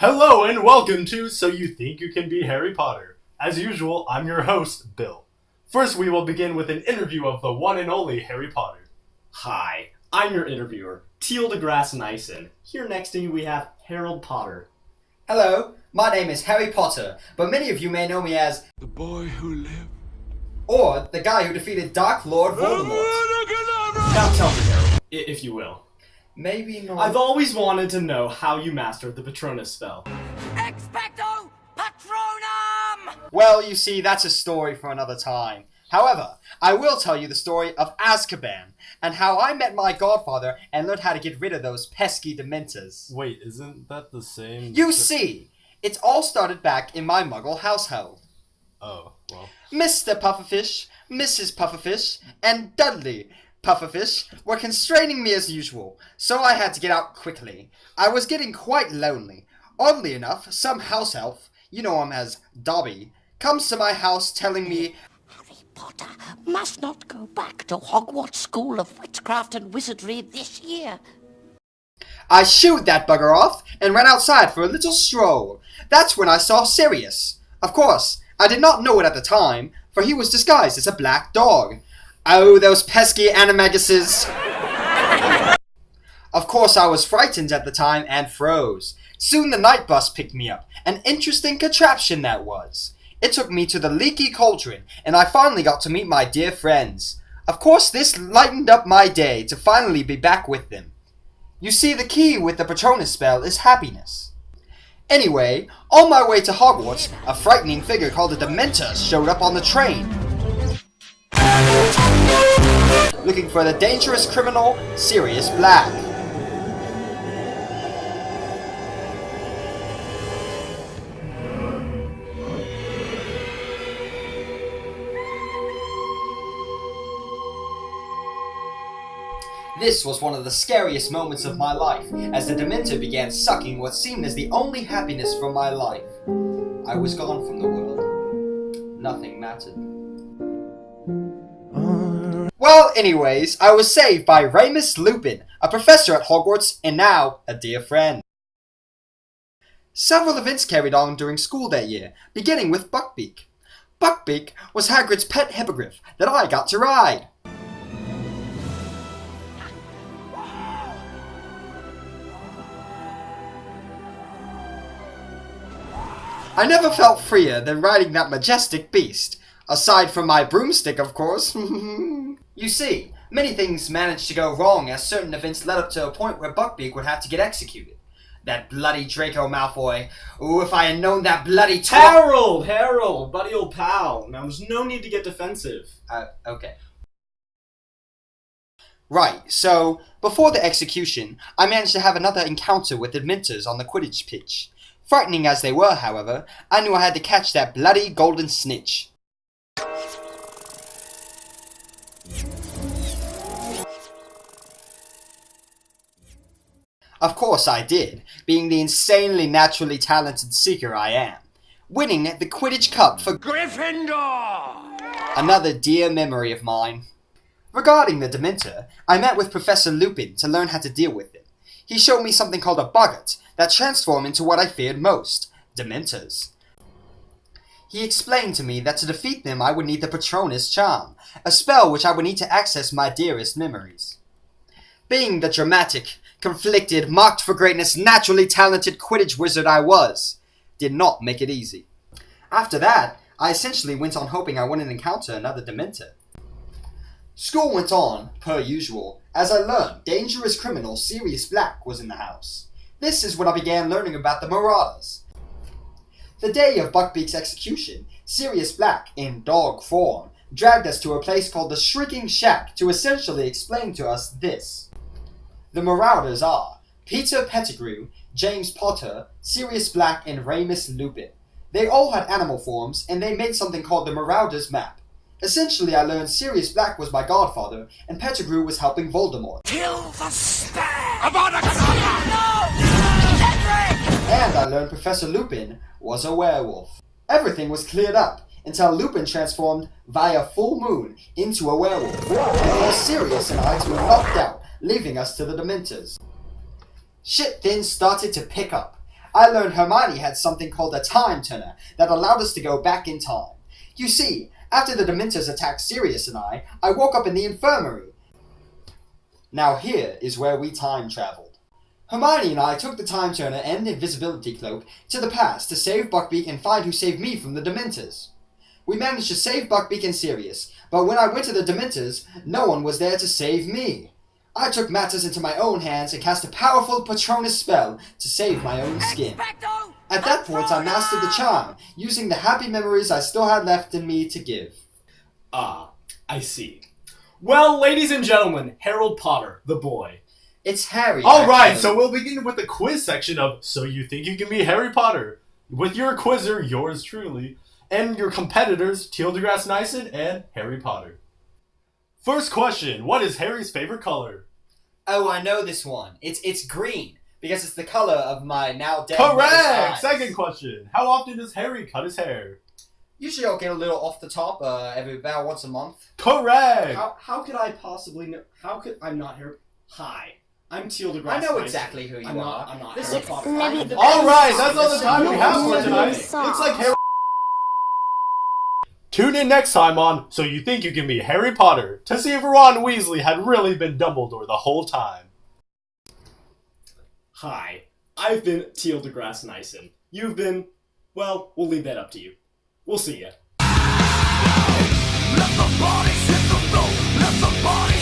Hello and welcome to So You Think You Can Be Harry Potter. As usual, I'm your host, Bill. First, we will begin with an interview of the one and only Harry Potter. Hi, I'm your interviewer, Teal deGrasse Nyson. Here next to you we have Harold Potter. Hello, my name is Harry Potter, but many of you may know me as The boy who lived. or the guy who defeated Dark Lord Voldemort. Now tell me, Harold, if you will. Maybe not. I've always wanted to know how you mastered the Patronus spell. Expecto Patronum! Well, you see, that's a story for another time. However, I will tell you the story of Azkaban, and how I met my godfather and learned how to get rid of those pesky dementors. Wait, isn't that the same? You see, it all started back in my Muggle household. Oh, well. Mr. Pufferfish, Mrs. Pufferfish, and Dudley Pufferfish were constraining me as usual, so I had to get out quickly. I was getting quite lonely. Oddly enough, some house elf, you know him as Dobby, comes to my house telling me, Harry Potter must not go back to Hogwarts School of Witchcraft and Wizardry this year. I shooed that bugger off and ran outside for a little stroll. That's when I saw Sirius. Of course, I did not know it at the time, for he was disguised as a black dog. Oh, those pesky animaguses. Of course, I was frightened at the time and froze. Soon the night bus picked me up. An interesting contraption that was. It took me to the leaky cauldron, and I finally got to meet my dear friends. Of course, this lightened up my day to finally be back with them. You see, the key with the Patronus spell is happiness. Anyway, on my way to Hogwarts, a frightening figure called a Dementor showed up on the train. Looking for the dangerous criminal, Sirius Black. This was one of the scariest moments of my life, as the Dementor began sucking what seemed as the only happiness from my life. I was gone from the world. Nothing mattered. Well, anyways, I was saved by Remus Lupin, a professor at Hogwarts, and now a dear friend. Several events carried on during school that year, beginning with Buckbeak. Buckbeak was Hagrid's pet hippogriff that I got to ride. I never felt freer than riding that majestic beast. Aside from my broomstick, of course. You see, many things managed to go wrong as certain events led up to a point where Buckbeak would have to get executed. That bloody Draco Malfoy. Ooh, if I had known that bloody Harold, buddy old pal. Now there's no need to get defensive. Okay. Right, so, before the execution, I managed to have another encounter with the Dementors on the Quidditch pitch. Frightening as they were, however, I knew I had to catch that bloody golden snitch. Of course I did, being the insanely naturally talented seeker I am, winning the Quidditch Cup for Gryffindor! another dear memory of mine. Regarding the Dementor, I met with Professor Lupin to learn how to deal with it. He showed me something called a boggart that transformed into what I feared most, Dementors. He explained to me that to defeat them I would need the Patronus charm, a spell which I would need to access my dearest memories. Being the dramatic, conflicted, marked for greatness, naturally talented Quidditch wizard I was, did not make it easy. After that, I essentially went on hoping I wouldn't encounter another Dementor. School went on, per usual, as I learned dangerous criminal Sirius Black was in the house. This is when I began learning about the Marauders. The day of Buckbeak's execution, Sirius Black, in dog form, dragged us to a place called the Shrieking Shack to essentially explain to us this. The Marauders are Peter Pettigrew, James Potter, Sirius Black, and Remus Lupin. They all had animal forms, and they made something called the Marauders Map. Essentially, I learned Sirius Black was my godfather, and Pettigrew was helping Voldemort. Kill the stag! Avada Kedavra! And I learned Professor Lupin was a werewolf. Everything was cleared up, until Lupin transformed via full moon into a werewolf, and caused Sirius and I to be knocked out, leaving us to the Dementors. Shit then started to pick up. I learned Hermione had something called a time turner that allowed us to go back in time. You see, after the Dementors attacked Sirius and I woke up in the infirmary. Now here is where we time traveled. Hermione and I took the time turner and invisibility cloak to the past to save Buckbeak and find who saved me from the Dementors. We managed to save Buckbeak and Sirius, but when I went to the Dementors, no one was there to save me. I took matters into my own hands and cast a powerful Patronus spell to save my own skin. At that point, I mastered the charm, using the happy memories I still had left in me to give. Ah, I see. Well, ladies and gentlemen, Harold Potter, the boy. It's Harry. Alright, actually. so we'll begin with the quiz section of So You Think You Can Be Harry Potter, with your quizzer, yours truly, and your competitors, Teal deGrasse Nyson and Harry Potter. First question, what is Harry's favorite color? Oh, I know this one. It's green, because it's the color of my now dead mother's Correct! eyes. Second question, how often does Harry cut his hair? Usually I'll get a little off the top about once a month. Correct! How could I possibly know? How could I'm not here? Hi, I'm Teal deGrasse. I know Nyson. exactly who you are. I'm not This Harry is Potter. maybe Alright, that's all the time we Listen, have for you're tonight. soft. Looks like Harry... Tune in next time on So You Think You Can Be Harry Potter to see if Ron Weasley had really been Dumbledore the whole time. Hi, I've been Teal deGrasse Nyson. You've been, well, we'll leave that up to you. We'll see ya. Let the bodies hit the floor. Let the bodies